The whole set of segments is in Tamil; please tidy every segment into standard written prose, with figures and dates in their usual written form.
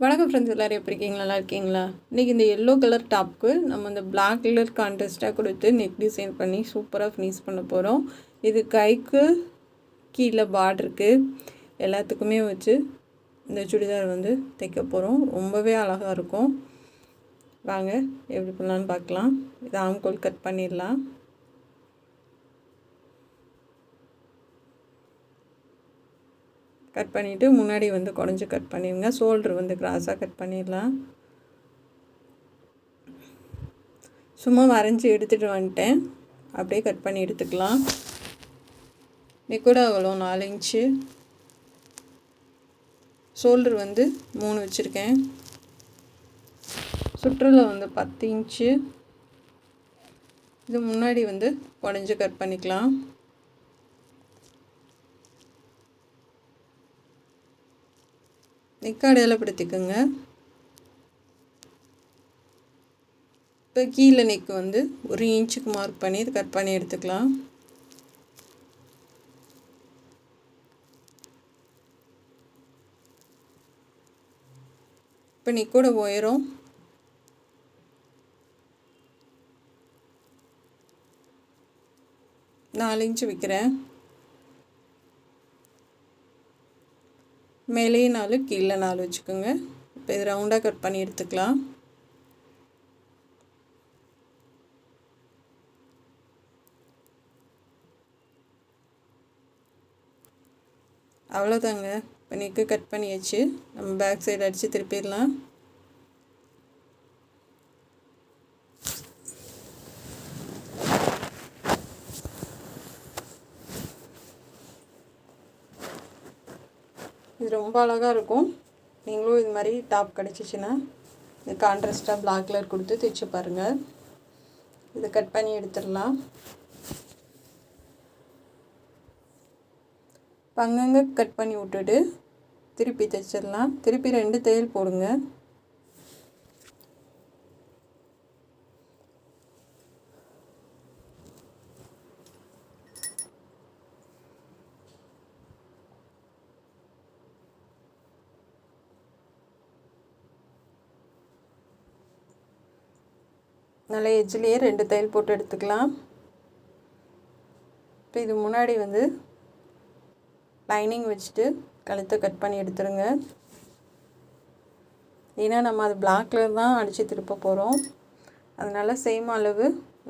வணக்கம் ஃப்ரெண்ட்ஸ், எல்லோரும் எப்படி இருக்கீங்க? நல்லா இருக்கீங்களா? இன்றைக்கி இந்த எல்லோ கலர் டாப்க்கு நம்ம இந்த பிளாக் கலர் கான்ட்ராஸ்ட்டாக கொடுத்து நெக் டிசைன் பண்ணி சூப்பராக ஃபினிஷ் பண்ண போகிறோம். இது கைக்கு கீழே பார்டருக்கு எல்லாத்துக்குமே வச்சு இந்த சுடிதார் தைக்க போகிறோம். ரொம்பவே அழகாக இருக்கும். வாங்க எப்படி பண்ணலான்னு பார்க்கலாம். இது ஆம்கோல் கட் பண்ணிடலாம். கட் பண்ணிவிட்டு முன்னாடி குடஞ்சி கட் பண்ணிடுங்க. ஷோல்டர் கிராஸாக கட் பண்ணிடலாம். சும்மா வரைஞ்சி எடுத்துகிட்டு வந்துட்டேன். அப்படியே கட் பண்ணி எடுத்துக்கலாம். நெக்கோட அவ்வளோ 4 இன்ச்சு, ஷோல்டர் 3 வச்சுருக்கேன். சுற்றுல 10 இன்ச்சு. இது முன்னாடி குடஞ்சி கட் பண்ணிக்கலாம். நெக் அடையாளப்படுத்திக்கோங்க. இப்போ கீழே நெக் 1 இன்ச்சுக்கு மார்க் பண்ணி இது கட் பண்ணி எடுத்துக்கலாம். இப்போ நெக்கோட உயரம் 4 இன்ச்சு வைக்கிறேன். மேலேயே 4 கீழே 4 வச்சுக்கோங்க. இப்போ இது ரவுண்டாக கட் பண்ணி எடுத்துக்கலாம். அவ்வளோதாங்க. இப்போ நெக்கு கட் பண்ணியாச்சு. நம்ம பேக் சைடு அடித்து திருப்பிடலாம். இது ரொம்ப அழகாக இருக்கும். நீங்களும் இது மாதிரி டாப் கிடச்சிச்சின்னா இது கான்ட்ராஸ்ட்டாக பிளாக் கலர் கொடுத்து தைச்சு பாருங்கள். இதை கட் பண்ணி எடுத்துடலாம். அங்கங்கே கட் பண்ணி விட்டுட்டு திருப்பி தைச்சிடலாம். திருப்பி 2 தையல் போடுங்க. நல்ல எஜ்ஜிலேயே 2 தையல் போட்டு எடுத்துக்கலாம். இப்போ இது முன்னாடி லைனிங் வச்சுட்டு கழுத்தை கட் பண்ணி எடுத்துருங்க. ஏன்னா நம்ம அது பிளாக் கலர் தான் அடித்து திருப்ப போகிறோம். அதனால் சேம் அளவு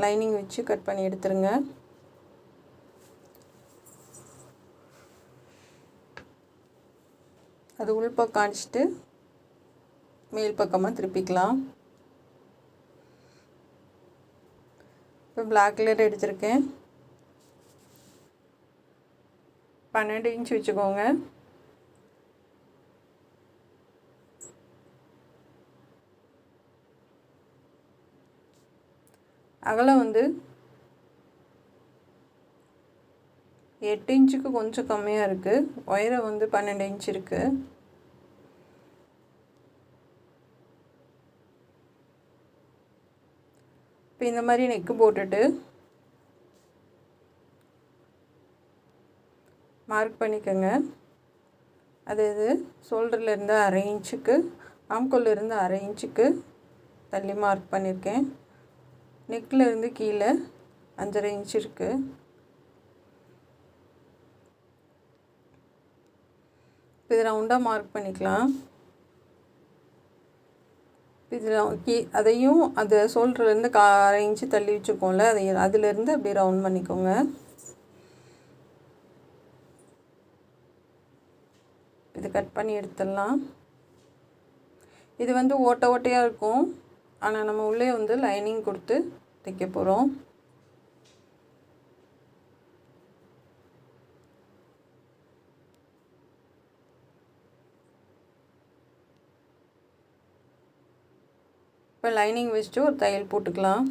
லைனிங் வச்சு கட் பண்ணி எடுத்துருங்க. அது உள்பக்கம் காணிச்சிட்டு மேல் பக்கமாக திருப்பிக்கலாம். இப்போ பிளாக் கலர் எடுத்திருக்கேன். 12 இன்ச் வச்சுக்கோங்க. அகலம் 8 இன்ச்சுக்கு கொஞ்சம் கம்மியாக இருக்குது. உயரம் 12 இன்ச் இருக்குது. இப்போ இந்த மாதிரி நெக்கு போட்டுட்டு மார்க் பண்ணிக்கோங்க. அது ஷோல்டர்லேருந்து 1/2 இன்ச்சுக்கு, ஆம்கோல்லேருந்து 1/2 இன்ச்சுக்கு தள்ளி மார்க் பண்ணியிருக்கேன். நெக்கிலேருந்து கீழே 5.5 இன்ச் இருக்குது. இப்போ இதை ரவுண்டாக மார்க் பண்ணிக்கலாம். இதில் அதையும் அது ஷோல்டர்லேருந்து 1/2 இன்ச்சு தள்ளி வச்சுருக்கோம்ல, அதிலேருந்து அப்படியே ரவுண்ட் பண்ணிக்கோங்க. இது கட் பண்ணி எடுத்துடலாம். இது ஓட்டை ஓட்டையாக இருக்கும். ஆனால் நம்ம உள்ளே லைனிங் கொடுத்து தைக்க போகிறோம். இப்போ லைனிங் வச்சுட்டு ஒரு தையல் போட்டுக்கலாம்.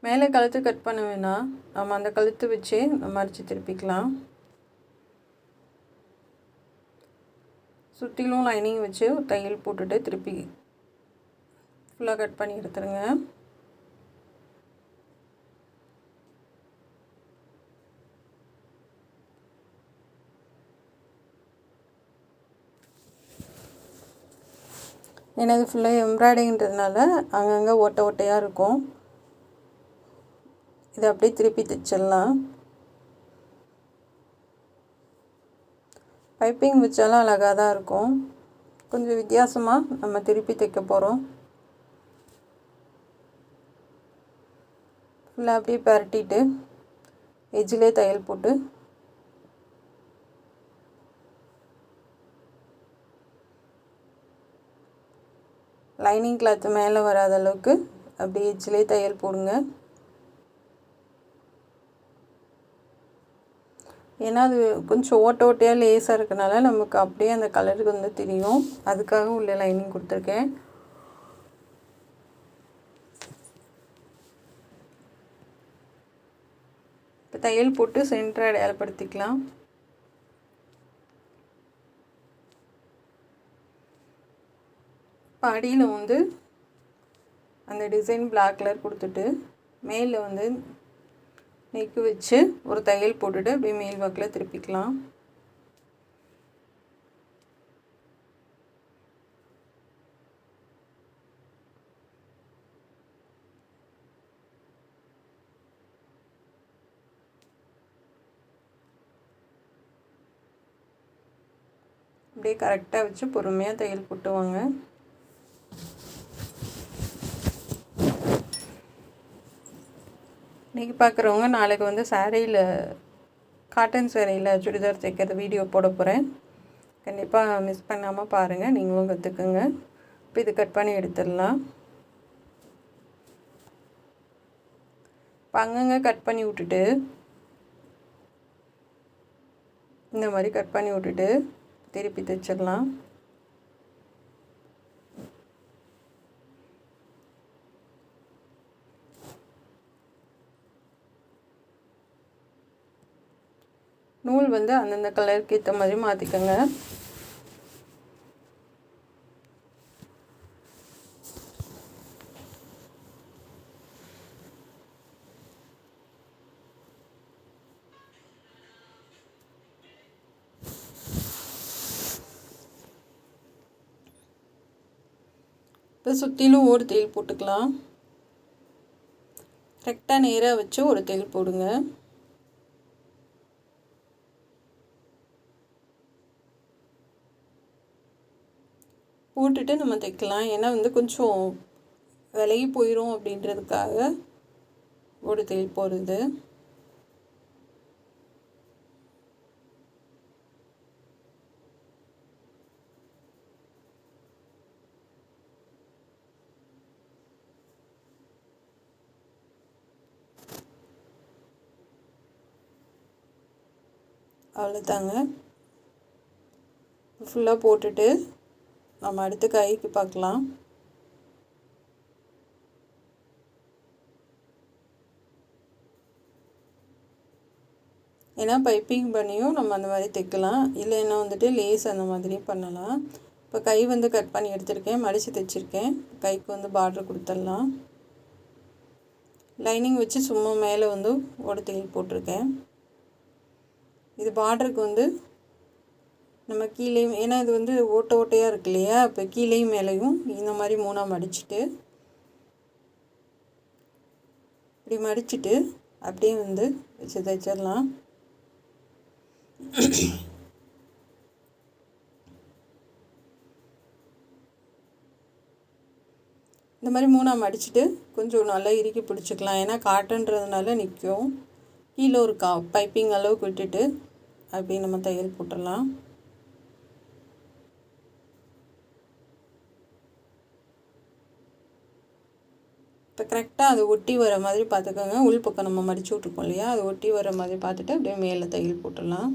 மேலே கழுத்து கட் பண்ண வேணாம். நம்ம அந்த கழுத்து வச்சே நம்ம அடித்து திருப்பிக்கலாம். சுற்றிலும் லைனிங் வச்சு தையல் போட்டுட்டு திருப்பி ஃபுல்லாக கட் பண்ணி எடுத்துருங்க. ஏன்னா இது ஃபுல்லாக எம்ப்ராய்டிங்கிறதுனால அங்கங்கே ஓட்டை ஓட்டையாக இருக்கும். இதை அப்படியே திருப்பி தைச்சிடலாம். பைப்பிங் வச்சாலும் அழகாக தான் இருக்கும். கொஞ்சம் வித்தியாசமாக நம்ம திருப்பி தைக்க போகிறோம். ஃபுல்லாக அப்படியே பரட்டிட்டு எஜ்ஜிலே தையல் போட்டு லைனிங் கிளாத் மேலே வராத அளவுக்கு அப்படியே எஜ்ஜிலே தையல் போடுங்க. ஏன்னா அது கொஞ்சம் ஓட்ட ஓட்டையாக லேஸாக இருக்கனால நமக்கு அப்படியே அந்த கலருக்கு வந்து தெரியும். அதுக்காக உள்ள லைனிங் கொடுத்துருக்கேன். இப்போ தையல் போட்டு சென்டரை அடையாளப்படுத்திக்கலாம். இப்போ அடியில் வந்து அந்த டிசைன் பிளாக் கலர் கொடுத்துட்டு மேலே வந்து நெக்கு வச்சு ஒரு தையல் போட்டுட்டு அப்படியே மேல் வாக்கில் திருப்பிக்கலாம். அப்படியே கரெக்டாக வச்சு பொறுமையாக தையல் போட்டுவாங்க. இன்றைக்கி பார்க்குறவங்க நாளைக்கு வந்து சாரியில் காட்டன் சாரியில் சுடிதார் தைக்கிறது வீடியோ போட போகிறேன். கண்டிப்பாக மிஸ் பண்ணாமல் பாருங்கள், நீங்களும் கற்றுக்குங்க. இப்போ இது கட் பண்ணி எடுத்துடலாம். இப்போ அங்கங்கே கட் பண்ணி விட்டுட்டு இந்த மாதிரி கட் பண்ணி விட்டுட்டு திருப்பி தைச்சிடலாம். நூல் வந்து அந்தந்த கலருக்கு ஏற்ற மாதிரி மாற்றிக்கோங்க. இப்போ சுற்றிலும் ஒரு தையல் போட்டுக்கலாம். கரெக்டாக நேராக வச்சு ஒரு தையல் போடுங்க. போட்டுட்டு நம்ம தைக்கலாம். ஏன்னா வந்து கொஞ்சம் விலகி போயிடும் அப்படின்றதுக்காக ஒரு தையல் போடுறது. அவ்வளோதாங்க. ஃபுல்லாக போட்டுட்டு நம்ம அடுத்து கைக்கு பார்க்கலாம். ஏன்னா பைப்பிங் பண்ணியும் நம்ம அந்த மாதிரி தைக்கலாம், இல்லைன்னா வந்துட்டு லேஸ் அந்த மாதிரியும் பண்ணலாம். இப்போ கை வந்து கட் பண்ணி எடுத்திருக்கேன், மடித்து தைச்சிருக்கேன். கைக்கு வந்து பார்டர் கொடுத்துடலாம். லைனிங் வச்சு சும்மா மேலே வந்து ஒரு தையல் போட்டிருக்கேன். இது பார்டருக்கு வந்து நம்ம கீழேயும், ஏன்னா இது வந்து ஓட்டை ஓட்டையாக இருக்கு இல்லையா, இப்போ கீழேயும் மேலேயும் இந்த மாதிரி மூணாக மடிச்சுட்டு இப்படி மடிச்சுட்டு அப்படியே வந்து வச்சு தைச்சிடலாம். இந்த மாதிரி மூணாக மடிச்சுட்டு கொஞ்சம் நல்லா இறுக்கி பிடிச்சிக்கலாம். ஏன்னா காட்டன்றதுனால நிற்கும். கீழே ஒரு பைப்பிங் அளவுக்கு விட்டுட்டு அப்படி நம்ம தையல் போட்டுடலாம். இப்போ கரெக்டாக அது ஒட்டி வர மாதிரி பார்த்துக்கோங்க. உள் பக்கம் நம்ம மடித்து விட்ருக்கோம் இல்லையா, அது ஒட்டி வர மாதிரி பார்த்துட்டு அப்படியே மேலே தையல் போட்டுடலாம்.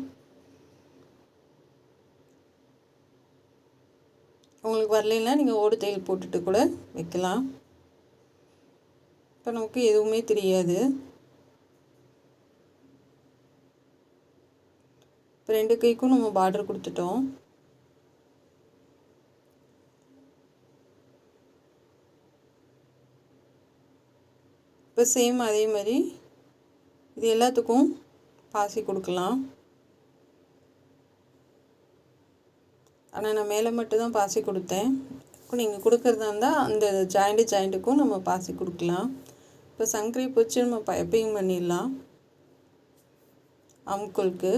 உங்களுக்கு வரலைன்னா நீங்கள் ஓடு தையல் போட்டுட்டு கூட வைக்கலாம். இப்போ நமக்கு எதுவுமே தெரியாது. இப்போ 2 கைக்கும் நம்ம பார்டர் கொடுத்துட்டோம். இப்போ சேம் அதே மாதிரி இது எல்லாத்துக்கும் பாசி கொடுக்கலாம். ஆனால் நான் மேலே மட்டும்தான் பாசி கொடுத்தேன். நீங்கள் கொடுக்குறதா இருந்தால் அந்த ஜாயிண்ட்டுக்கும் நம்ம பாசி கொடுக்கலாம். இப்போ சங்கரி வச்சு நம்ம பைப்பிங் பண்ணிடலாம். ஆம்கோலுக்கு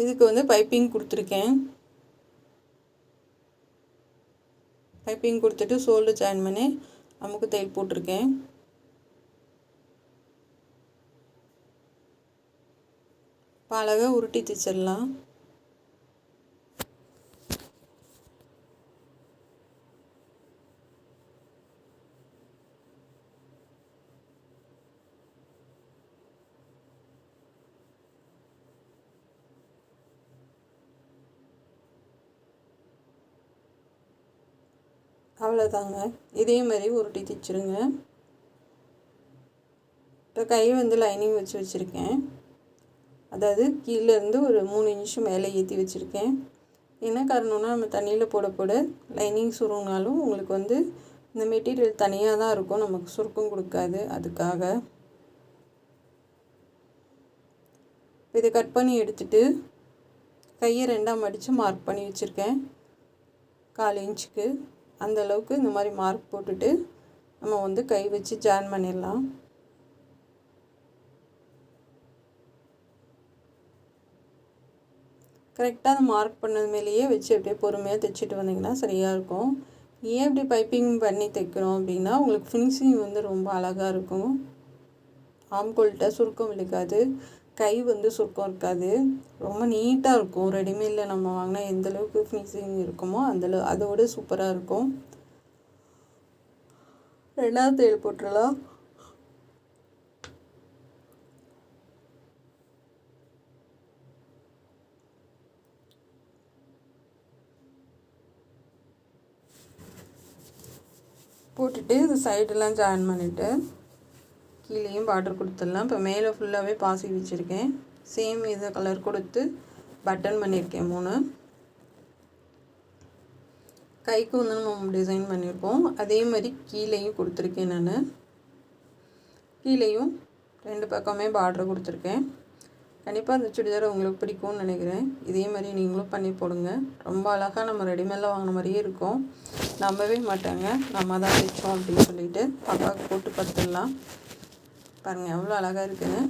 இதுக்கு வந்து பைப்பிங் கொடுத்துருக்கேன். பைப்பிங் கொடுத்துட்டு ஷோல்டர் ஜாயின் பண்ணி அமுக்கு தையல் போட்டிருக்கேன். அழகாக உருட்டி தைச்சிடலாம். அவ்வளோதாங்க. இதே மாதிரி உருட்டி தைச்சிருங்க. இப்போ கை வந்து லைனிங் வச்சு வச்சுருக்கேன். அதாவது கீழேருந்து ஒரு 3 இன்ச்சு மேலே ஏற்றி வச்சுருக்கேன். என்ன காரணம்னா நம்ம தண்ணியில் போட போட லைனிங் சுருங்கினாலும் உங்களுக்கு வந்து இந்த மெட்டீரியல் தனியாக தான் இருக்கும், நமக்கு சுருக்கம் கொடுக்காது. அதுக்காக இதை கட் பண்ணி எடுத்துகிட்டு கையை 2ஆக மடித்து மார்க் பண்ணி வச்சுருக்கேன். 1/4 இன்ச்சுக்கு அந்த அளவுக்கு இந்த மாதிரி மார்க் போட்டுட்டு நம்ம வந்து கை வச்சு ஜாயின் பண்ணிடலாம். கரெக்டாக அந்த மார்க் பண்ணது மேலேயே வச்சு அப்படியே பொறுமையாக தைச்சிட்டு வந்தீங்கன்னா சரியாக இருக்கும். ஏன் இப்படி பைப்பிங் பண்ணி தைக்கிறோம் அப்படின்னா உங்களுக்கு ஃபினிஷிங் வந்து ரொம்ப அழகாக இருக்கும். ஆம்கோல்கிட்ட சுருக்கம் விழுக்காது, கை வந்து சுருக்கம் இருக்காது, ரொம்ப நீட்டாக இருக்கும். ரெடிமேடில் நம்ம வாங்கினா எந்தளவுக்கு ஃபினிஷிங் இருக்குமோ அதோட சூப்பராக இருக்கும். 2ஆவது தையல் போட்டுடலாம். போட்டுட்டு இது சைடெல்லாம் ஜாயின் பண்ணிவிட்டு கீழேயும் பார்டர் கொடுத்துடலாம். இப்போ மேலே ஃபுல்லாகவே பாசி வச்சுருக்கேன். சேம் இதை கலர் கொடுத்து பட்டன் பண்ணியிருக்கேன் 3. கைக்கு வந்து நம்ம டிசைன் பண்ணியிருக்கோம். அதே மாதிரி கீழேயும் கொடுத்துருக்கேன். நான் கீழேயும் 2 பக்கமே பார்டர் கொடுத்துருக்கேன். கண்டிப்பாக அந்த சுடிதார் உங்களுக்கு பிடிக்கும்னு நினைக்கிறேன். இதே மாதிரி நீங்களும் பண்ணி போடுங்க. ரொம்ப அழகாக நம்ம ரெடிமேடில் வாங்கின மாதிரியே இருக்கும். நம்பவே மாட்டாங்க நம்ம தான் தைச்சோம் அப்படின்னு சொல்லிட்டு. பாப்பாவுக்கு போட்டு பார்த்துடலாம். பாருங்கள் எவ்வளோ அழகாக இருக்குதுன்னு.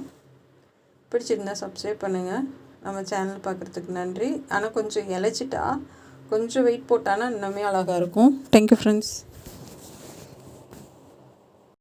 பிடிச்சிருந்தா சப்ஸ்கிரைப் பண்ணுங்கள். நம்ம சேனல் பார்க்குறதுக்கு நன்றி. ஆனால் கொஞ்சம் இழைச்சிட்டா கொஞ்சம் வெயிட் போட்டானா இன்னுமே அழகாக இருக்கும். Thank you friends.